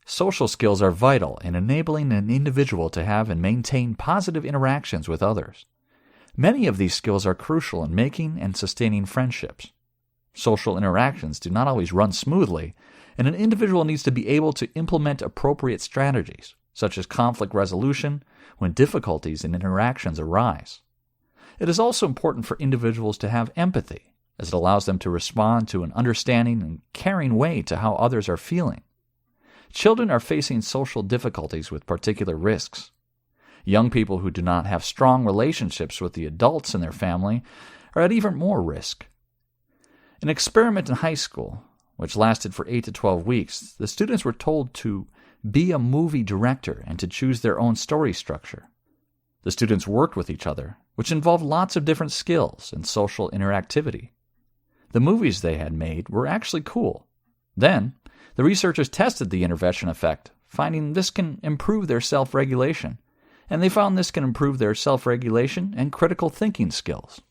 Social skills are vital in enabling an individual to have and maintain positive interactions with others. Many of these skills are crucial in making and sustaining friendships. Social interactions do not always run smoothly, and an individual needs to be able to implement appropriate strategies, such as conflict resolution, when difficulties in interactions arise. It is also important for individuals to have empathy, as it allows them to respond to an understanding and caring way to how others are feeling. Children are facing social difficulties with particular risks. Young people who do not have strong relationships with the adults in their family are at even more risk. An experiment in high school, which lasted for 8 to 12 weeks, the students were told to be a movie director and to choose their own story structure. The students worked with each other, which involved lots of different skills and social interactivity. The movies they had made were actually cool. Then, the researchers tested the intervention effect, finding this can improve their self-regulation, and they found this can improve their self-regulation and critical thinking skills.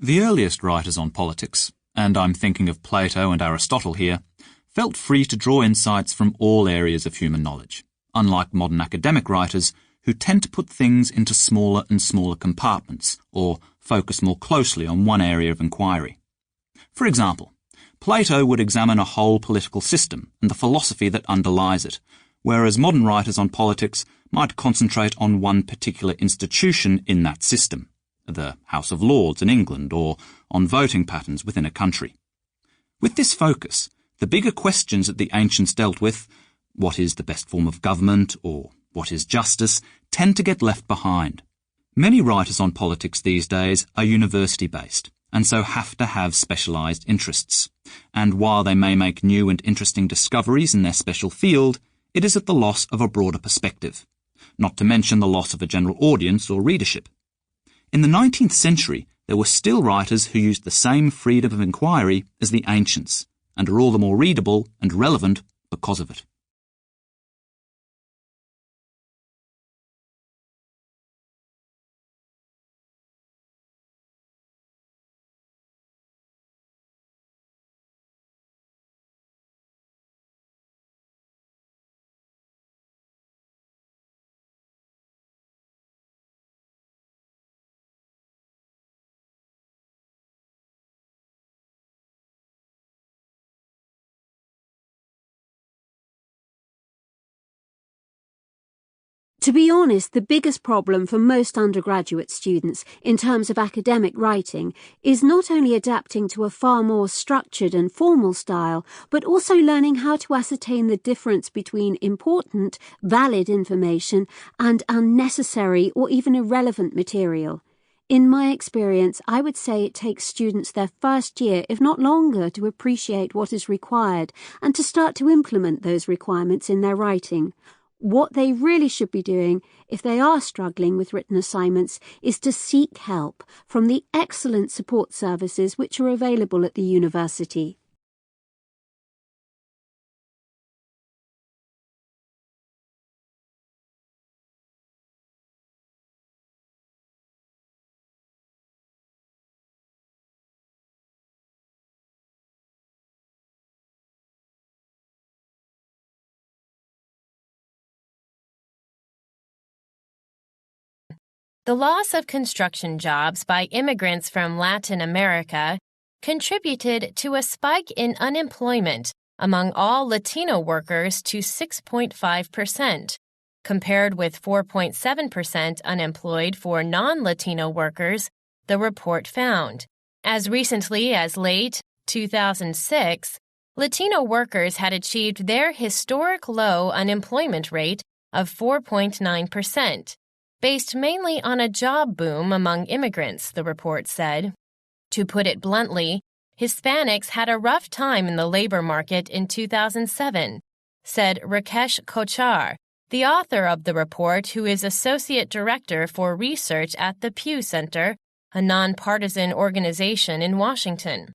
The earliest writers on politics, and I'm thinking of Plato and Aristotle here, felt free to draw insights from all areas of human knowledge, unlike modern academic writers who tend to put things into smaller and smaller compartments or focus more closely on one area of inquiry. For example, Plato would examine a whole political system and the philosophy that underlies it, whereas modern writers on politics might concentrate on one particular institution in that system, the House of Lords in England, or on voting patterns within a country. With this focus, the bigger questions that the ancients dealt with, what is the best form of government, or what is justice, tend to get left behind. Many writers on politics these days are university-based, and so have to have specialised interests. And while they may make new and interesting discoveries in their special field, it is at the loss of a broader perspective, not to mention the loss of a general audience or readership. In the 19th century, there were still writers who used the same freedom of inquiry as the ancients, and are all the more readable and relevant because of it. To be honest, the biggest problem for most undergraduate students in terms of academic writing is not only adapting to a far more structured and formal style, but also learning how to ascertain the difference between important, valid information and unnecessary or even irrelevant material. In my experience, I would say it takes students their first year, if not longer, to appreciate what is required and to start to implement those requirements in their writing. What they really should be doing, if they are struggling with written assignments, is to seek help from the excellent support services which are available at the university. The loss of construction jobs by immigrants from Latin America contributed to a spike in unemployment among all Latino workers to 6.5%, compared with 4.7% unemployed for non-Latino workers, the report found. As recently as late 2006, Latino workers had achieved their historic low unemployment rate of 4.9%. Based mainly on a job boom among immigrants, the report said. To put it bluntly, Hispanics had a rough time in the labor market in 2007, said Rakesh Kochar, the author of the report, who is Associate Director for Research at the Pew Center, a nonpartisan organization in Washington.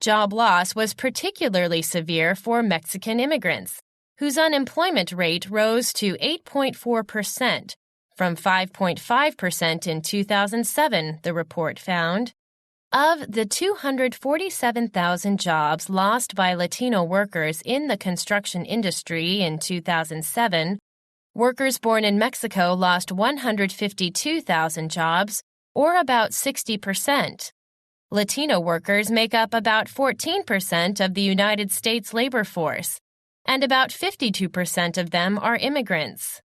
Job loss was particularly severe for Mexican immigrants, whose unemployment rate rose to 8.4%. From 5.5% in 2007, the report found. Of the 247,000 jobs lost by Latino workers in the construction industry in 2007, workers born in Mexico lost 152,000 jobs, or about 60%. Latino workers make up about 14% of the United States labor force, and about 52% of them are immigrants.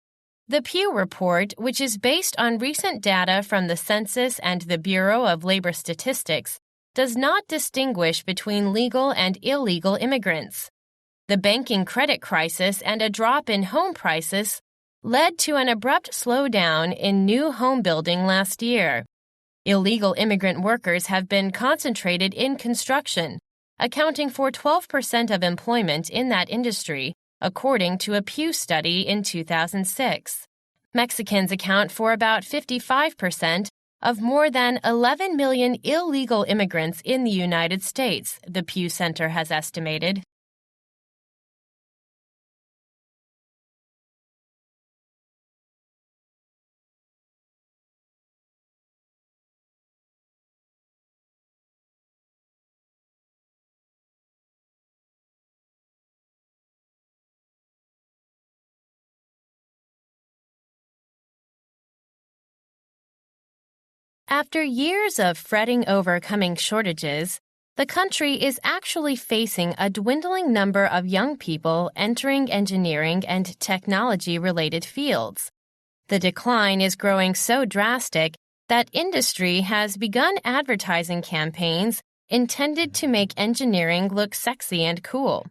The Pew Report, which is based on recent data from the Census and the Bureau of Labor Statistics, does not distinguish between legal and illegal immigrants. The banking credit crisis and a drop in home prices led to an abrupt slowdown in new home building last year. Illegal immigrant workers have been concentrated in construction, accounting for 12% of employment in that industry, according to a Pew study in 2006. Mexicans account for about 55% of more than 11 million illegal immigrants in the United States, the Pew Center has estimated. After years of fretting over coming shortages, the country is actually facing a dwindling number of young people entering engineering and technology-related fields. The decline is growing so drastic that industry has begun advertising campaigns intended to make engineering look sexy and cool.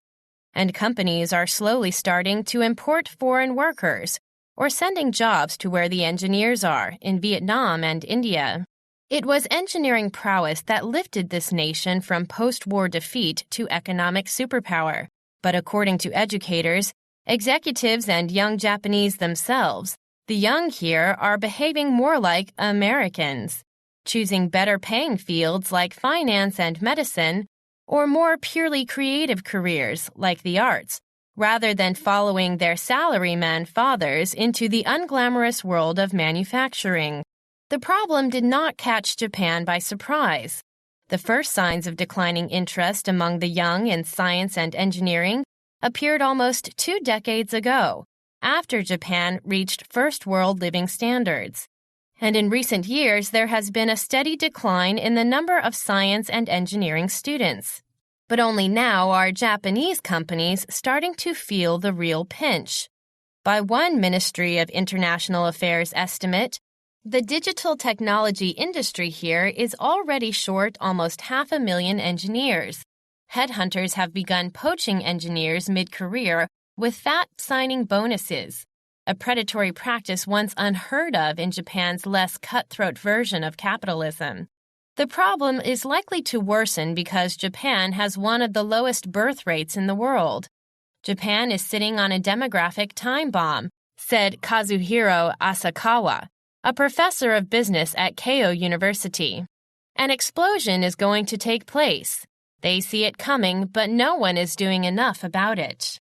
And companies are slowly starting to import foreign workers or sending jobs to where the engineers are in Vietnam and India. It was engineering prowess that lifted this nation from post-war defeat to economic superpower. But according to educators, executives, and young Japanese themselves, the young here are behaving more like Americans, choosing better paying fields like finance and medicine, or more purely creative careers like the arts, rather than following their salaryman fathers into the unglamorous world of manufacturing. The problem did not catch Japan by surprise. The first signs of declining interest among the young in science and engineering appeared almost 2 decades ago, after Japan reached first-world living standards. And in recent years, there has been a steady decline in the number of science and engineering students. But only now are Japanese companies starting to feel the real pinch. By one Ministry of International Affairs estimate, the digital technology industry here is already short almost 500,000 engineers. Headhunters have begun poaching engineers mid-career with fat signing bonuses, a predatory practice once unheard of in Japan's less cutthroat version of capitalism. The problem is likely to worsen because Japan has one of the lowest birth rates in the world. Japan is sitting on a demographic time bomb, said Kazuhiro Asakawa, a professor of business at Keio University. An explosion is going to take place. They see it coming, but no one is doing enough about it.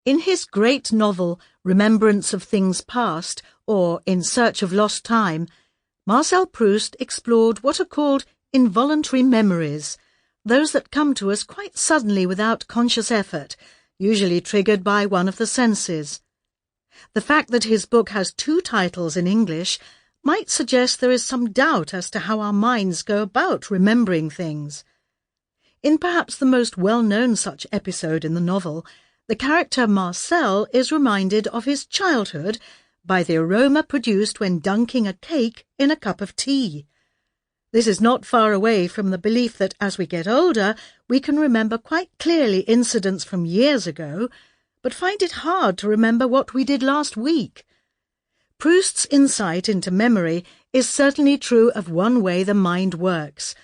In his great novel, Remembrance of Things Past, or In Search of Lost Time, Marcel Proust explored what are called involuntary memories, those that come to us quite suddenly without conscious effort, usually triggered by one of the senses. The fact that his book has 2 titles in English might suggest there is some doubt as to how our minds go about remembering things. In perhaps the most well-known such episode in the novel, the character Marcel is reminded of his childhood by the aroma produced when dunking a cake in a cup of tea. This is not far away from the belief that as we get older, we can remember quite clearly incidents from years ago, but find it hard to remember what we did last week. Proust's insight into memory is certainly true of one way the mind works.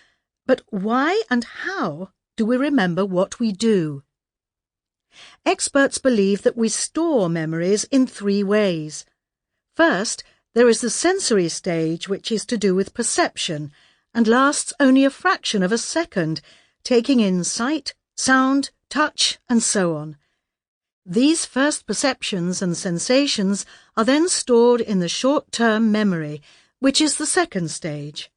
But why and how do we remember what we do? Experts believe that we store memories in 3 ways. First, there is the sensory stage, which is to do with perception, and lasts only a fraction of a second, taking in sight, sound, touch, and so on. These first perceptions and sensations are then stored in the short-term memory, which is the second stage.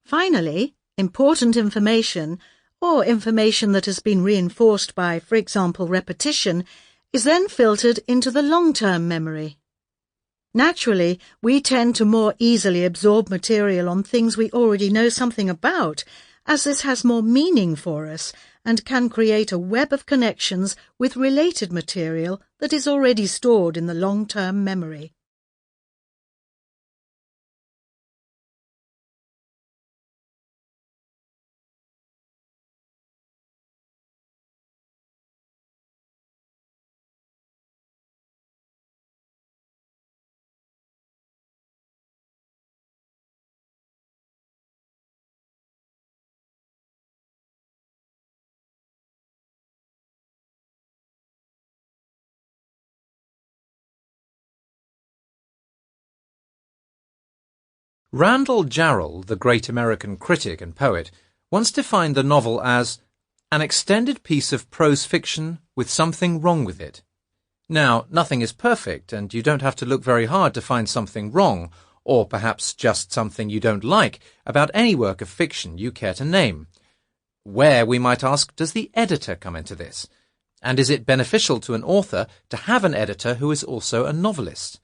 Finally, important information, or information that has been reinforced by, for example, repetition, is then filtered into the long-term memory. Naturally, we tend to more easily absorb material on things we already know something about, as this has more meaning for us and can create a web of connections with related material that is already stored in the long-term memory. Randall Jarrell, the great American critic and poet, once defined the novel as an extended piece of prose fiction with something wrong with it. Now, nothing is perfect, and you don't have to look very hard to find something wrong, or perhaps just something you don't like, about any work of fiction you care to name. Where, we might ask, does the editor come into this? And is it beneficial to an author to have an editor who is also a novelist?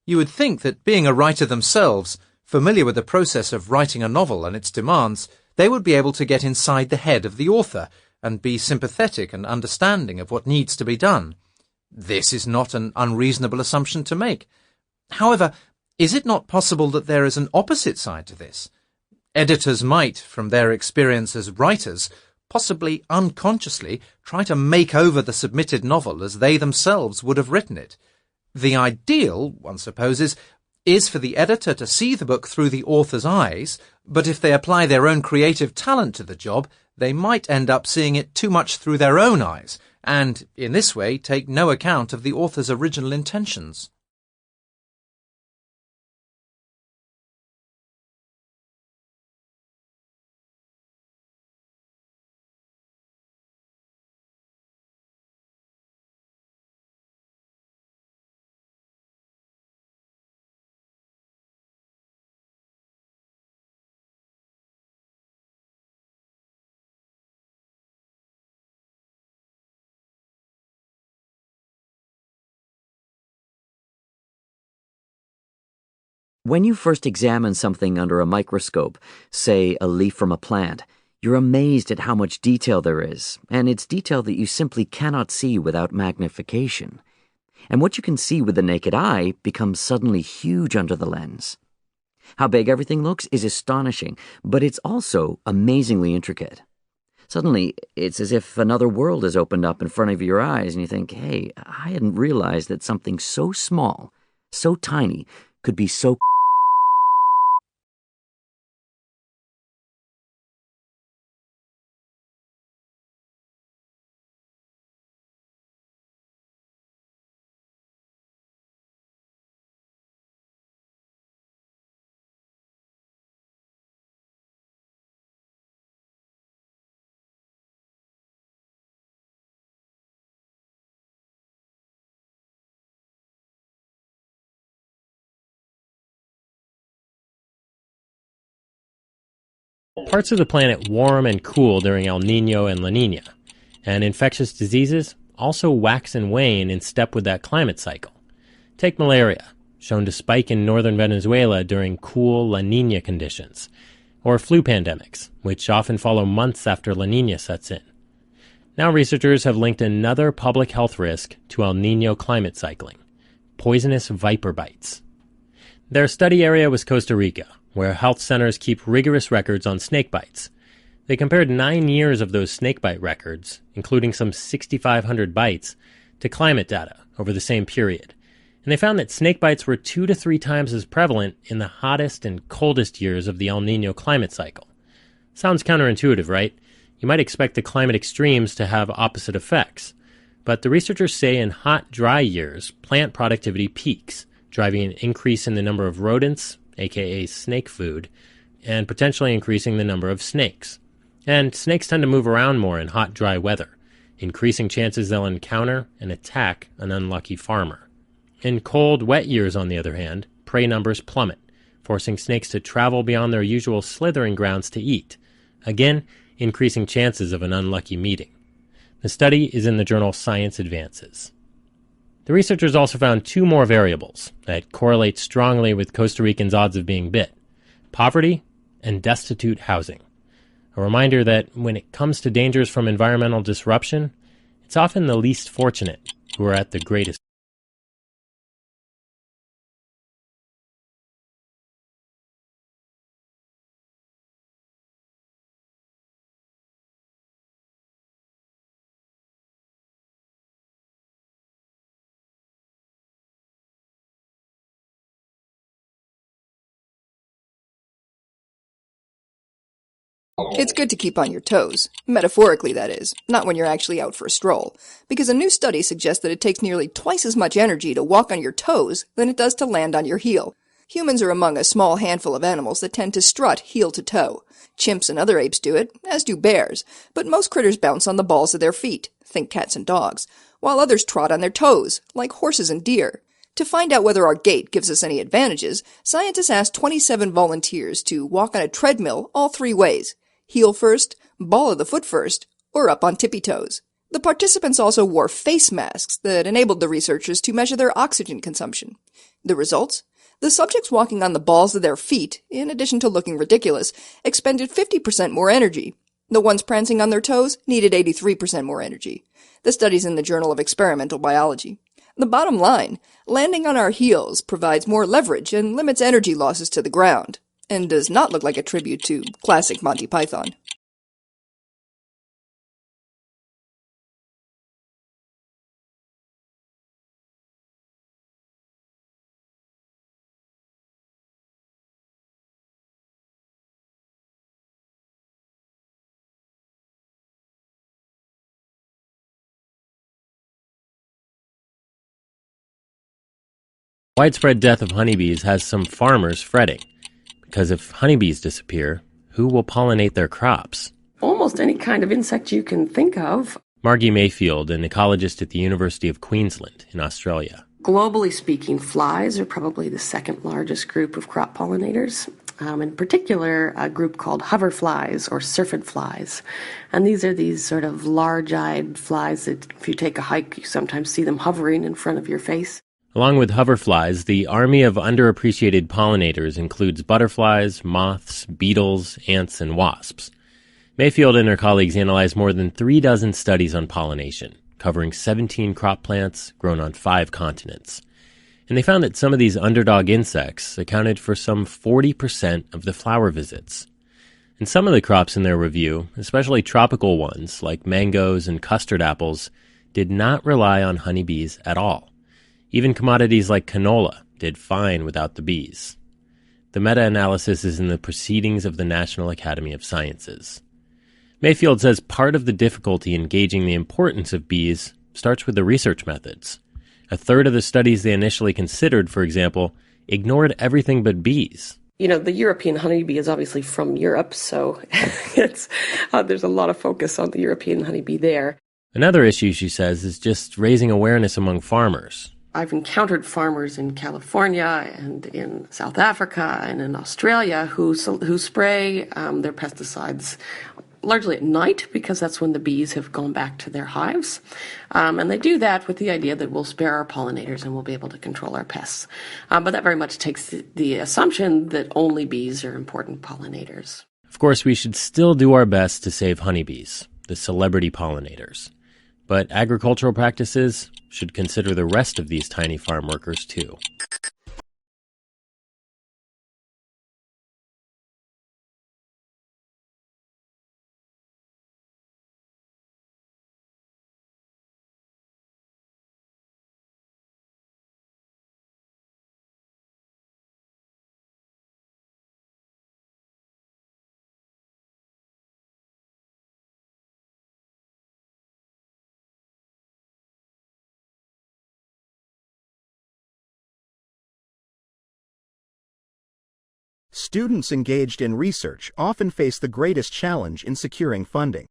You would think that being a writer themselves, familiar with the process of writing a novel and its demands, they would be able to get inside the head of the author and be sympathetic and understanding of what needs to be done. This is not an unreasonable assumption to make. However, is it not possible that there is an opposite side to this? Editors might, from their experience as writers, possibly unconsciously try to make over the submitted novel as they themselves would have written it. The ideal, one supposes, is for the editor to see the book through the author's eyes, but if they apply their own creative talent to the job, they might end up seeing it too much through their own eyes, and, in this way, take no account of the author's original intentions. When you first examine something under a microscope, say a leaf from a plant, you're amazed at how much detail there is, and it's detail that you simply cannot see without magnification. And what you can see with the naked eye becomes suddenly huge under the lens. How big everything looks is astonishing, but it's also amazingly intricate. Suddenly, it's as if another world has opened up in front of your eyes, and you think, hey, I hadn't realized that something so small, so tiny, could be so Parts of the planet warm and cool during El Niño and La Niña, and infectious diseases also wax and wane in step with that climate cycle. Take malaria, shown to spike in northern Venezuela during cool La Niña conditions, or flu pandemics, which often follow months after La Niña sets in. Now researchers have linked another public health risk to El Niño climate cycling: poisonous viper bites. Their study area was Costa Rica, where health centers keep rigorous records on snake bites. They compared 9 years of those snakebite records, including some 6,500 bites, to climate data over the same period. And they found that snake bites were 2 to 3 times as prevalent in the hottest and coldest years of the El Niño climate cycle. Sounds counterintuitive, right? You might expect the climate extremes to have opposite effects. But the researchers say in hot, dry years, plant productivity peaks, driving an increase in the number of rodents, aka snake food, and potentially increasing the number of snakes. And snakes tend to move around more in hot, dry weather, increasing chances they'll encounter and attack an unlucky farmer. In cold, wet years, on the other hand, prey numbers plummet, forcing snakes to travel beyond their usual slithering grounds to eat, again increasing chances of an unlucky meeting. The study is in the journal Science Advances. The researchers also found 2 more variables that correlate strongly with Costa Ricans' odds of being bit: poverty and destitute housing. A reminder that when it comes to dangers from environmental disruption, it's often the least fortunate who are at the greatest. It's good to keep on your toes, metaphorically that is, not when you're actually out for a stroll, because a new study suggests that it takes nearly twice as much energy to walk on your toes than it does to land on your heel. Humans are among a small handful of animals that tend to strut heel to toe. Chimps and other apes do it, as do bears, but most critters bounce on the balls of their feet, think cats and dogs, while others trot on their toes, like horses and deer. To find out whether our gait gives us any advantages, scientists asked 27 volunteers to walk on a treadmill all 3 ways: heel first, ball of the foot first, or up on tippy toes. The participants also wore face masks that enabled the researchers to measure their oxygen consumption. The results? The subjects walking on the balls of their feet, in addition to looking ridiculous, expended 50% more energy. The ones prancing on their toes needed 83% more energy. The study's in the Journal of Experimental Biology. The bottom line, landing on our heels provides more leverage and limits energy losses to the ground, and does not look like a tribute to classic Monty Python. Widespread death of honeybees has some farmers fretting, because if honeybees disappear, who will pollinate their crops? Almost any kind of insect you can think of. Margie Mayfield, an ecologist at the University of Queensland in Australia. Globally speaking, flies are probably the second largest group of crop pollinators. In particular, a group called hoverflies or syrphid flies. And these are these sort of large-eyed flies that if you take a hike, you sometimes see them hovering in front of your face. Along with hoverflies, the army of underappreciated pollinators includes butterflies, moths, beetles, ants, and wasps. Mayfield and her colleagues analyzed more than 36 studies on pollination, covering 17 crop plants grown on 5 continents. And they found that some of these underdog insects accounted for some 40% of the flower visits. And some of the crops in their review, especially tropical ones like mangoes and custard apples, did not rely on honeybees at all. Even commodities like canola did fine without the bees. The meta-analysis is in the Proceedings of the National Academy of Sciences. Mayfield says part of the difficulty in gauging the importance of bees starts with the research methods. A third of the studies they initially considered, for example, ignored everything but bees. You know, the European honeybee is obviously from Europe, so there's a lot of focus on the European honeybee there. Another issue, she says, is just raising awareness among farmers. I've encountered farmers in California and in South Africa and in Australia who spray their pesticides largely at night because that's when the bees have gone back to their hives. And they do that with the idea that we'll spare our pollinators and we'll be able to control our pests. But that very much takes the assumption that only bees are important pollinators. Of course, we should still do our best to save honeybees, the celebrity pollinators. But agricultural practices should consider the rest of these tiny farm workers too. Students engaged in research often face the greatest challenge in securing funding.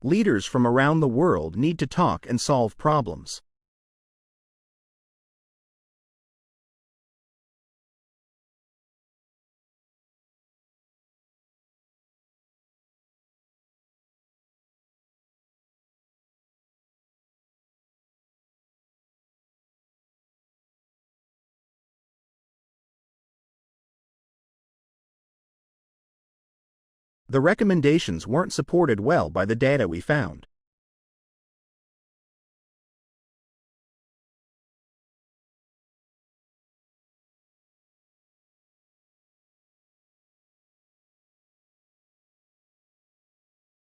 Leaders from around the world need to talk and solve problems. The recommendations weren't supported well by the data we found.